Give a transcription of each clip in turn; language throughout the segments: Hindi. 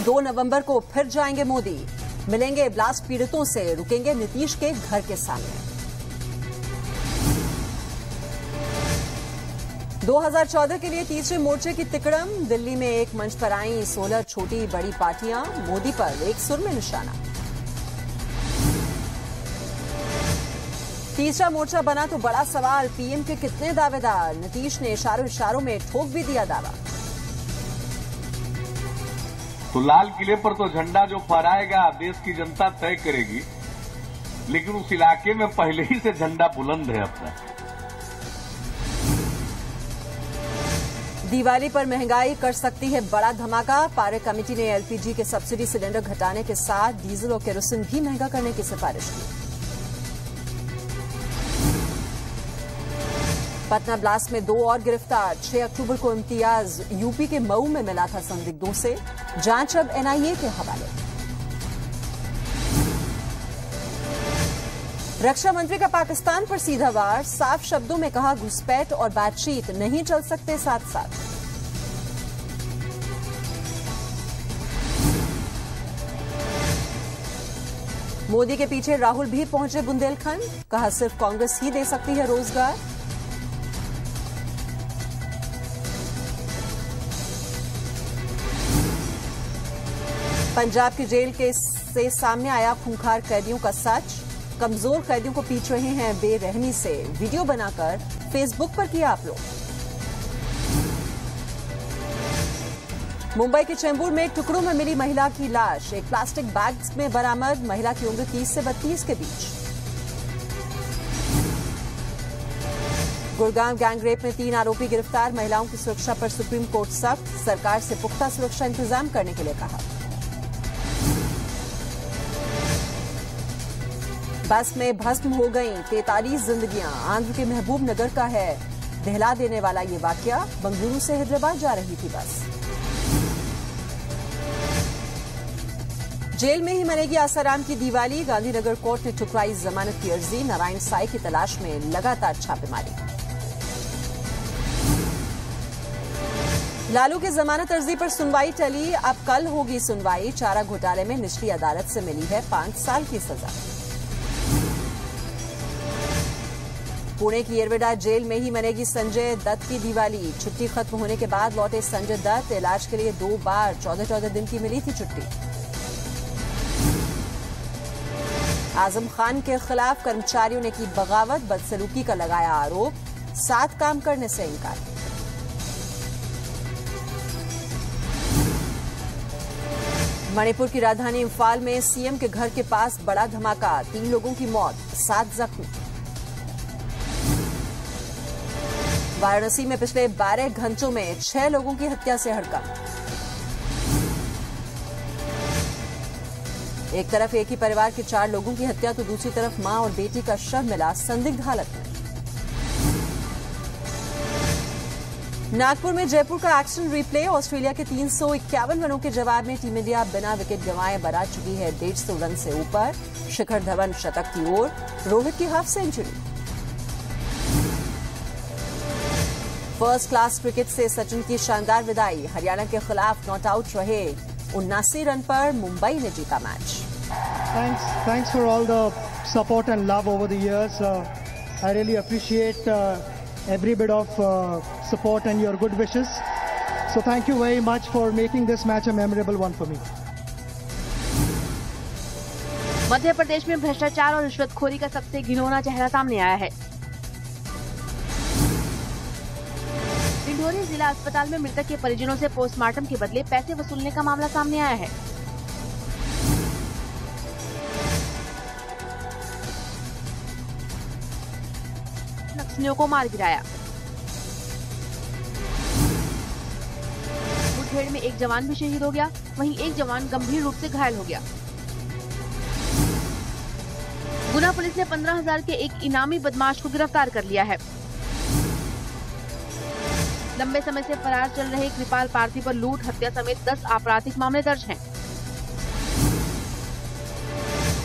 2 नवंबर को फिर जाएंगे मोदी, मिलेंगे ब्लास्ट पीड़ितों से, रुकेंगे नीतीश के घर के सामने। 2014 के लिए तीसरे मोर्चे की तिकड़म, दिल्ली में एक मंच पर आई 16 छोटी बड़ी पार्टियां, मोदी पर एक सुर में निशाना। तीसरा मोर्चा बना तो बड़ा सवाल, पीएम के कितने दावेदार, नीतीश ने इशारों में ठोक भी दिया दावा। तो लाल किले पर तो झंडा जो फहराएगा देश की जनता तय करेगी, लेकिन उस इलाके में पहले ही से झंडा बुलंद है अपना। दिवाली पर महंगाई कर सकती है बड़ा धमाका, पारेख कमेटी ने एलपीजी के सब्सिडी सिलेंडर घटाने के साथ डीजल और केरोसिन भी महंगा करने की सिफारिश की। पटना ब्लास्ट में 2 और गिरफ्तार, 6 अक्टूबर को इम्तियाज यूपी के मऊ में मिला था संदिग्धों से, जांच अब एनआईए के हवाले। रक्षा मंत्री का पाकिस्तान पर सीधा वार, साफ शब्दों में कहा घुसपैठ और बातचीत नहीं चल सकते साथ साथ। मोदी के पीछे राहुल भी पहुंचे बुंदेलखंड, कहा सिर्फ कांग्रेस ही दे सकती है रोजगार। पंजाब की जेल के से सामने आया खूंखार कैदियों का सच, कमजोर कैदियों को पीट रहे हैं बेरहमी से, वीडियो बनाकर फेसबुक पर किया अपलोड। मुंबई के चेंबूर में टुकड़ों में मिली महिला की लाश, एक प्लास्टिक बैग में बरामद, महिला की उम्र 30 से 32 के बीच। गुड़गांव गैंगरेप में 3 आरोपी गिरफ्तार, महिलाओं की सुरक्षा पर सुप्रीम कोर्ट सख्त, सरकार से पुख्ता सुरक्षा इंतजाम करने के लिए कहा। बस में भस्म हो गई 43 जिंदगियां, आंध्र के महबूब नगर का है दहला देने वाला ये वाकया, बंगलुरु से हैदराबाद जा रही थी बस। जेल में ही मनेगी आसाराम की दिवाली, गांधीनगर कोर्ट ने ठुकराई जमानत की अर्जी, नारायण साई की तलाश में लगातार छापेमारी। लालू की जमानत अर्जी पर सुनवाई टली, अब कल होगी सुनवाई, चारा घोटाले में निचली अदालत से मिली है 5 साल की सजा। पुणे की येरवडा जेल में ही मनेगी संजय दत्त की दिवाली, छुट्टी खत्म होने के बाद लौटे संजय दत्त, इलाज के लिए 2 बार 14-14 दिन की मिली थी छुट्टी। आजम खान के खिलाफ कर्मचारियों ने की बगावत, बदसलूकी का लगाया आरोप, साथ काम करने से इनकार। मणिपुर की राजधानी इंफाल में सीएम के घर के पास बड़ा धमाका, 3 लोगों की मौत, 7 जख्मी। वाराणसी में पिछले 12 घंटों में 6 लोगों की हत्या से हड़कंप। एक तरफ एक ही परिवार के 4 लोगों की हत्या तो दूसरी तरफ मां और बेटी का शव मिला संदिग्ध हालत में। नागपुर में जयपुर का एक्शन रिप्ले, ऑस्ट्रेलिया के 351 रनों के जवाब में टीम इंडिया बिना विकेट गंवाए बना चुकी है 150 रन से ऊपर, शिखर धवन शतक की ओर, रोहित की half century. First class cricket से सचिन की शानदार विदाई, हरियाणा के खिलाफ नॉट आउट रहे, 79 रन पर मुंबई ने जीता match. Thanks for all the support and love over the years. I really appreciate every bit of support and your good wishes. So thank you very much for making this match a memorable one for me. Madhya Pradesh में भ्रष्टाचार और रिश्वतखोरी का सबसे घिनौना चेहरा सामने आया है। डिंडोरी जिला अस्पताल में मृतक के परिजनों से पोस्टमार्टम के बदले पैसे वसूलने का मामला सामने आया है। नक्सलियों को मार गिराया। मुठभेड़ में एक जवान भी शहीद हो गया, वहीं एक जवान गंभीर रूप से घायल हो गया। गुना पुलिस ने 15,000 के एक इनामी बदमाश को गिरफ्तार कर लिया है। लंबे समय से फरार चल रहे कृपाल पार्थी पर लूट, हत्या समेत 10 आपराधिक मामले दर्ज हैं।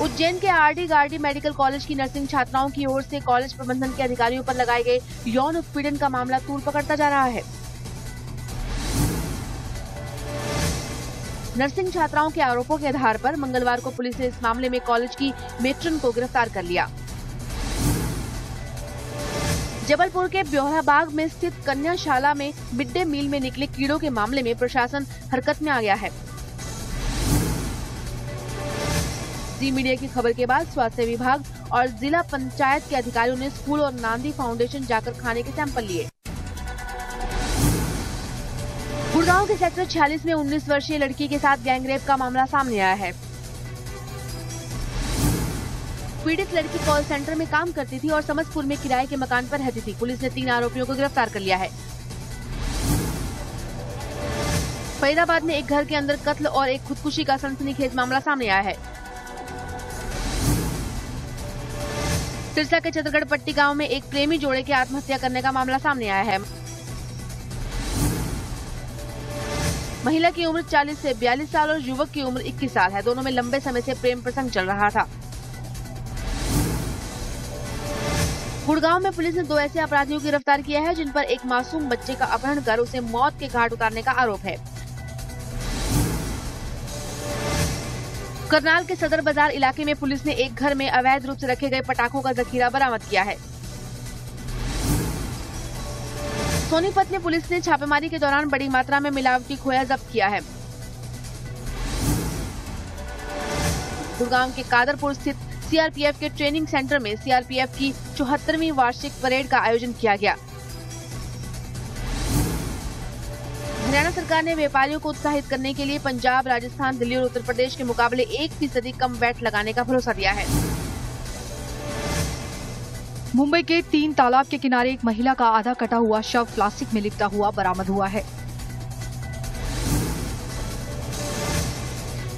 उज्जैन के आरडी गार्डी मेडिकल कॉलेज की नर्सिंग छात्राओं की ओर से कॉलेज प्रबंधन के अधिकारियों पर लगाए गए यौन उत्पीड़न का मामला तूल पकड़ता जा रहा है। नर्सिंग छात्राओं के आरोपों के आधार पर मंगलवार को पुलिस ने इस मामले में कॉलेज की मेट्रन को गिरफ्तार कर लिया। जबलपुर के ब्योहराबाग में स्थित कन्याशाला में मिड डे मील में निकले कीड़ों के मामले में प्रशासन हरकत में आ गया है। जी मीडिया की खबर के बाद स्वास्थ्य विभाग और जिला पंचायत के अधिकारियों ने स्कूल और नांदी फाउंडेशन जाकर खाने के सैंपल लिए। गुड़गांव के सेक्टर 46 में 19 वर्षीय लड़की के साथ गैंगरेप का मामला सामने आया है। पीड़ित लड़की कॉल सेंटर में काम करती थी और समस्तपुर में किराए के मकान पर रहती थी। पुलिस ने 3 आरोपियों को गिरफ्तार कर लिया है। फरीदाबाद में एक घर के अंदर कत्ल और एक खुदकुशी का सनसनीखेज मामला सामने आया है। सिरसा के छतरगढ़ पट्टी गांव में एक प्रेमी जोड़े के आत्महत्या करने का मामला सामने आया है। महिला की उम्र 40 से 42 साल और युवक की उम्र 21 साल है। दोनों में लंबे समय से प्रेम प्रसंग चल रहा था। गुड़गांव में पुलिस ने 2 ऐसे अपराधियों को गिरफ्तार किया है जिन पर एक मासूम बच्चे का अपहरण कर उसे मौत के घाट उतारने का आरोप है। करनाल के सदर बाजार इलाके में पुलिस ने एक घर में अवैध रूप से रखे गए पटाखों का जखीरा बरामद किया है। सोनीपत में पुलिस ने छापेमारी के दौरान बड़ी मात्रा में मिलावटी खोया जब्त किया है। गुड़गांव के कादरपुर स्थित सीआरपीएफ के ट्रेनिंग सेंटर में सीआरपीएफ की 74वीं वार्षिक परेड का आयोजन किया गया। हरियाणा सरकार ने व्यापारियों को उत्साहित करने के लिए पंजाब, राजस्थान, दिल्ली और उत्तर प्रदेश के मुकाबले 1% कम वैट लगाने का भरोसा दिया है। मुंबई के 3 तालाब के किनारे एक महिला का आधा कटा हुआ शव प्लास्टिक में लिपटा हुआ बरामद हुआ है।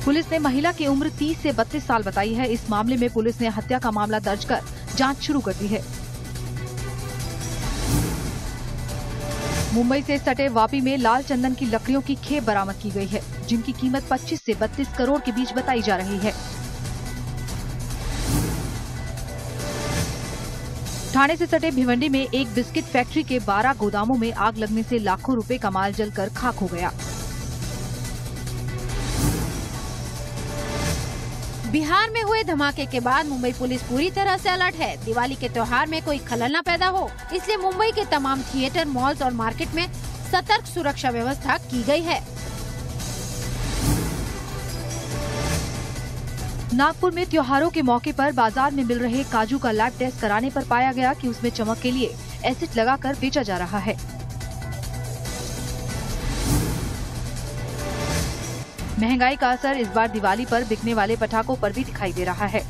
पुलिस ने महिला की उम्र 30 से 32 साल बताई है। इस मामले में पुलिस ने हत्या का मामला दर्ज कर जांच शुरू कर दी है। मुंबई से सटे वापी में लाल चंदन की लकड़ियों की खेप बरामद की गई है, जिनकी कीमत 25 से 32 करोड़ के बीच बताई जा रही है। ठाणे से सटे भिवंडी में एक बिस्किट फैक्ट्री के 12 गोदामों में आग लगने से लाखों रुपए का माल जलकर खाक हो गया। बिहार में हुए धमाके के बाद मुंबई पुलिस पूरी तरह से अलर्ट है। दिवाली के त्योहार में कोई खलल न पैदा हो, इसलिए मुंबई के तमाम थिएटर, मॉल्स और मार्केट में सतर्क सुरक्षा व्यवस्था की गई है। नागपुर में त्योहारों के मौके पर बाजार में मिल रहे काजू का लैब टेस्ट कराने पर पाया गया कि उसमें चमक के लिए एसिड लगाकर बेचा जा रहा है। महंगाई का असर इस बार दिवाली पर बिकने वाले पटाखों पर भी दिखाई दे रहा है।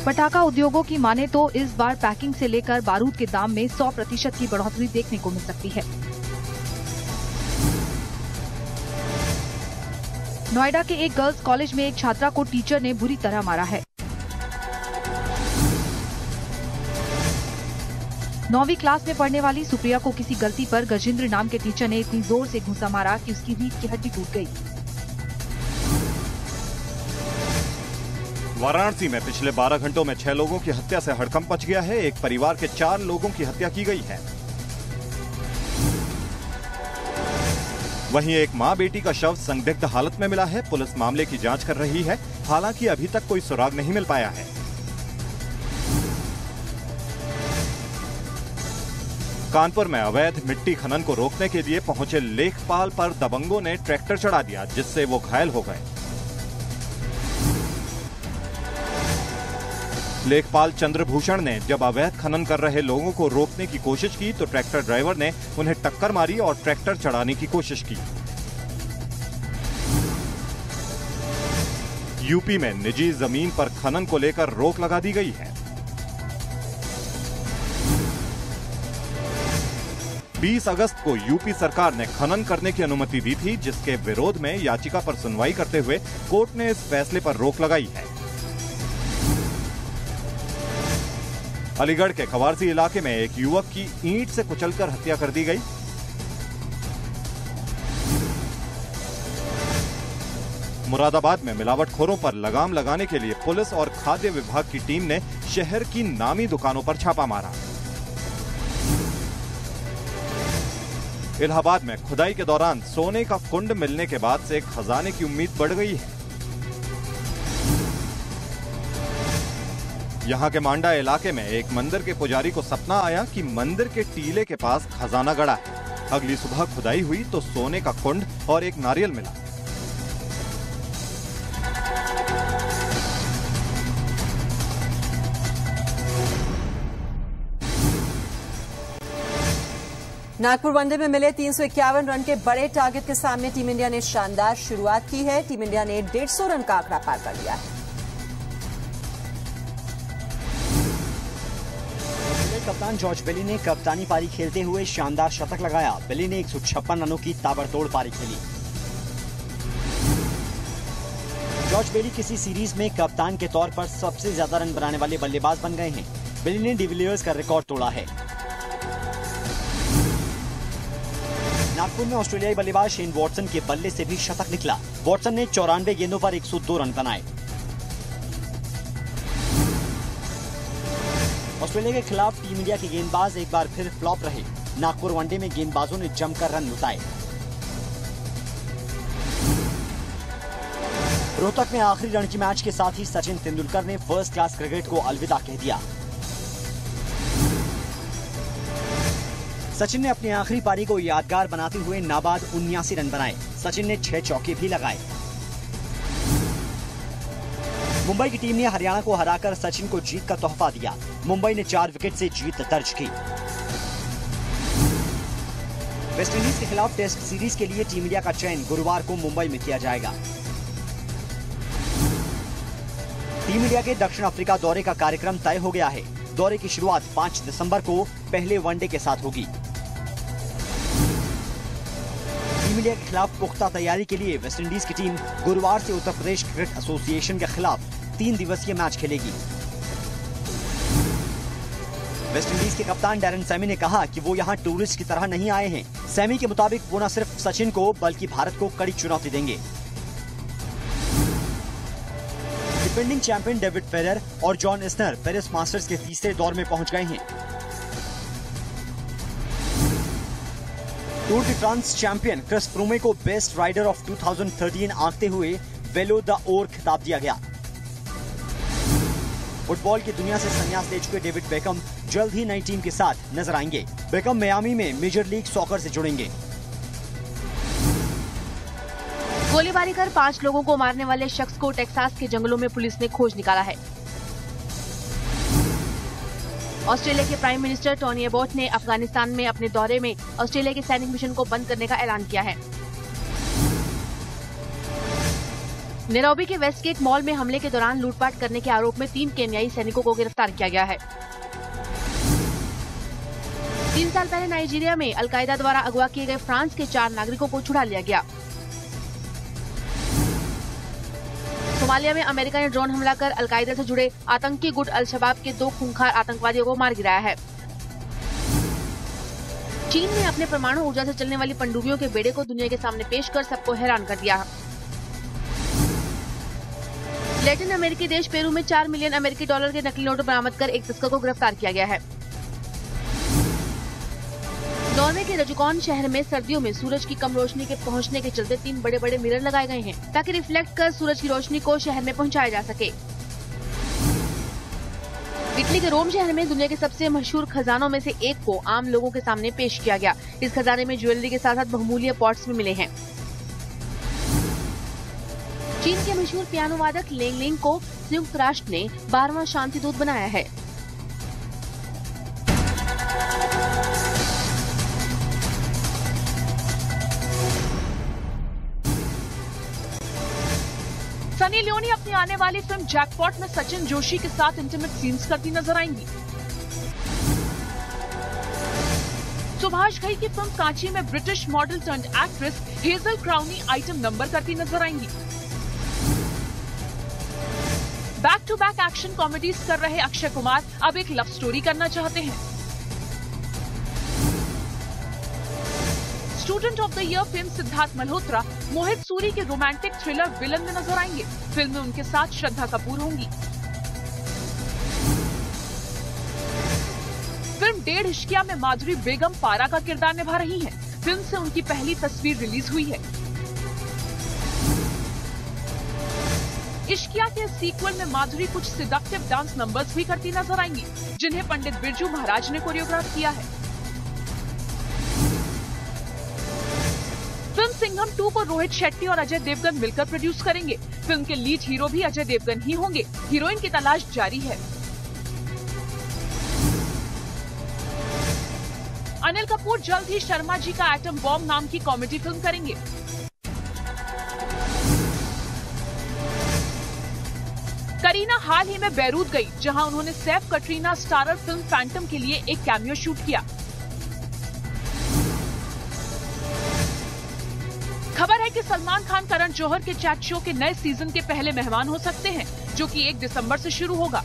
पटाखा उद्योगों की माने तो इस बार पैकिंग से लेकर बारूद के दाम में 100% की बढ़ोतरी देखने को मिल सकती है। नोएडा के एक गर्ल्स कॉलेज में एक छात्रा को टीचर ने बुरी तरह मारा है। 9वीं क्लास में पढ़ने वाली सुप्रिया को किसी गलती पर गजेंद्र नाम के टीचर ने इतनी जोर से घूंसा मारा कि उसकी रीढ़ की हड्डी टूट गई। वाराणसी में पिछले 12 घंटों में 6 लोगों की हत्या से हड़कंप मच गया है। एक परिवार के 4 लोगों की हत्या की गई है। वहीं एक मां बेटी का शव संदिग्ध हालत में मिला है। पुलिस मामले की जांच कर रही है। हालांकि अभी तक कोई सुराग नहीं मिल पाया है। कानपुर में अवैध मिट्टी खनन को रोकने के लिए पहुंचे लेखपाल पर दबंगों ने ट्रैक्टर चढ़ा दिया, जिससे वो घायल हो गए। लेखपाल चंद्रभूषण ने जब अवैध खनन कर रहे लोगों को रोकने की कोशिश की तो ट्रैक्टर ड्राइवर ने उन्हें टक्कर मारी और ट्रैक्टर चढ़ाने की कोशिश की। यूपी में निजी जमीन पर खनन को लेकर रोक लगा दी गई है। 20 अगस्त को यूपी सरकार ने खनन करने की अनुमति दी थी, जिसके विरोध में याचिका पर सुनवाई करते हुए कोर्ट ने इस फैसले पर रोक लगाई है। अलीगढ़ के खवारसी इलाके में एक युवक की ईंट से कुचलकर हत्या कर दी गई। मुरादाबाद में मिलावटखोरों पर लगाम लगाने के लिए पुलिस और खाद्य विभाग की टीम ने शहर की नामी दुकानों पर छापा मारा। इलाहाबाद में खुदाई के दौरान सोने का कुंड मिलने के बाद से खजाने की उम्मीद बढ़ गई है। यहाँ के मांडा इलाके में एक मंदिर के पुजारी को सपना आया कि मंदिर के टीले के पास खजाना गड़ा है। अगली सुबह खुदाई हुई तो सोने का कुंड और एक नारियल मिला। नागपुर वनडे में मिले 351 रन के बड़े टारगेट के सामने टीम इंडिया ने शानदार शुरुआत की है। टीम इंडिया ने 150 रन का आंकड़ा पार कर लिया है। कप्तान जॉर्ज बेली ने कप्तानी पारी खेलते हुए शानदार शतक लगाया। बेली ने 156 रनों की ताबड़तोड़ पारी खेली। जॉर्ज बेली किसी सीरीज में कप्तान के तौर पर सबसे ज्यादा रन बनाने वाले बल्लेबाज बन गए हैं। बेली ने डिविलियर्स का रिकॉर्ड तोड़ा है। नागपुर में ऑस्ट्रेलियाई बल्लेबाज शेन वॉटसन के बल्ले से भी शतक निकला। वॉटसन ने 94 गेंदों पर 102 रन बनाए। ऑस्ट्रेलिया के खिलाफ टीम इंडिया के गेंदबाज एक बार फिर फ्लॉप रहे। नागपुर वनडे में गेंदबाजों ने जमकर रन लुटाए। रोहतक में आखिरी रणजी मैच के साथ ही सचिन तेंदुलकर ने फर्स्ट क्लास क्रिकेट को अलविदा कह दिया। सचिन ने अपनी आखिरी पारी को यादगार बनाते हुए नाबाद 79 रन बनाए। सचिन ने 6 चौके भी लगाए। मुंबई की टीम ने हरियाणा को हराकर सचिन को जीत का तोहफा दिया। मुंबई ने 4 विकेट से जीत दर्ज की। वेस्टइंडीज के खिलाफ टेस्ट सीरीज के लिए टीम इंडिया का चयन गुरुवार को मुंबई में किया जाएगा। टीम इंडिया के दक्षिण अफ्रीका दौरे का कार्यक्रम तय हो गया है। दौरे की शुरुआत 5 दिसंबर को पहले वनडे के साथ होगी। टीम इंडिया के खिलाफ पुख्ता तैयारी के लिए वेस्टइंडीज की टीम गुरुवार से उत्तर प्रदेश क्रिकेट एसोसिएशन के खिलाफ 3 दिवसीय मैच खेलेगी। वेस्टइंडीज के कप्तान डैरेन सैमी ने कहा कि वो यहाँ टूरिस्ट की तरह नहीं आए हैं। सैमी के मुताबिक वो न सिर्फ सचिन को बल्कि भारत को कड़ी चुनौती देंगे। डिफेंडिंग चैंपियन डेविड फेडरर और जॉन इस्नर पेरिस मास्टर्स के तीसरे दौर में पहुंच गए हैं। Tour de France champion Chris Froome को बेस्ट राइडर ऑफ 2013 आंकते हुए वेलो द ओर खिताब दिया गया। फुटबॉल की दुनिया से संन्यास ले चुके डेविड बेकम जल्द ही नई टीम के साथ नजर आएंगे। बेकम मियामी में मेजर लीग सॉकर से जुड़ेंगे। गोलीबारी कर 5 लोगों को मारने वाले शख्स को टेक्सास के जंगलों में पुलिस ने खोज निकाला है। ऑस्ट्रेलिया के प्राइम मिनिस्टर टोनी एबॉट ने अफगानिस्तान में अपने दौरे में ऑस्ट्रेलिया के सैनिक मिशन को बंद करने का ऐलान किया है। नैरोबी के वेस्टगेट मॉल में हमले के दौरान लूटपाट करने के आरोप में 3 केन्याई सैनिकों को गिरफ्तार किया गया है। 3 साल पहले नाइजीरिया में अलकायदा द्वारा अगवा किए गए फ्रांस के 4 नागरिकों को छुड़ा लिया गया। सोमालिया में अमेरिका ने ड्रोन हमला कर अलकायदा से जुड़े आतंकी गुट अल शबाब के 2 खूंखार आतंकवादियों को मार गिराया है। चीन ने अपने परमाणु ऊर्जा से चलने वाली पनडुब्बियों के बेड़े को दुनिया के सामने पेश कर सबको हैरान कर दिया। लैटिन अमेरिकी देश पेरू में 4 मिलियन अमेरिकी डॉलर के नकली नोट बरामद कर एक तस्कर को गिरफ्तार किया गया है। नॉर्वे के रजुकॉन शहर में सर्दियों में सूरज की कम रोशनी के पहुंचने के चलते 3 बड़े बड़े मिरर लगाए गए हैं ताकि रिफ्लेक्ट कर सूरज की रोशनी को शहर में पहुंचाया जा सके। इटली के रोम शहर में दुनिया के सबसे मशहूर खजानों में से एक को आम लोगों के सामने पेश किया गया। इस खजाने में ज्वेलरी के साथ साथ बहुमूल्य पॉट्स भी मिले हैं। चीन के मशहूर पियानो वादक लेंग लिंग को संयुक्त राष्ट्र ने 12वां शांति दूत बनाया है। सनी लियोनी अपनी आने वाली फिल्म जैकपॉट में सचिन जोशी के साथ इंटीमेट सीन्स करती नजर आएंगी। सुभाष घई की फिल्म कांची में British model turned actress Hazel Crowney item number करती नजर आएंगी। Back to back action comedies कर रहे अक्षय कुमार अब एक लव स्टोरी करना चाहते हैं। Student of the year film Sidharth Malhotra Mohit Suri के रोमांटिक थ्रिलर विलन में नजर आएंगे। फिल्म में उनके साथ श्रद्धा कपूर होंगी। फिल्म 1.5 इश्किया में माधुरी बेगम पारा का किरदार निभा रही हैं। फिल्म से उनकी पहली तस्वीर रिलीज हुई है। इश्किया के सीक्वल में माधुरी कुछ सिडक्टिव डांस नंबर्स भी करती नजर आएंगी, जिन्हें पंडित बिरजू महाराज ने कोरियोग्राफ किया है। फिल्म सिंघम 2 को रोहित शेट्टी और अजय देवगन मिलकर प्रोड्यूस करेंगे। फिल्म के लीड हीरो भी अजय देवगन ही होंगे। हीरोइन की तलाश जारी है। अनिल कपूर जल्द ही शर्मा जी का एटम बॉम्ब नाम की कॉमेडी फिल्म करेंगे। करीना हाल ही में बैरूत गई, जहां उन्होंने Saif Katrina starrer film Phantom के लिए एक कैमियो शूट किया। खबर है कि सलमान खान करण जौहर के चैट शो के नए सीजन के पहले मेहमान हो सकते हैं, जो कि 1 दिसंबर से शुरू होगा।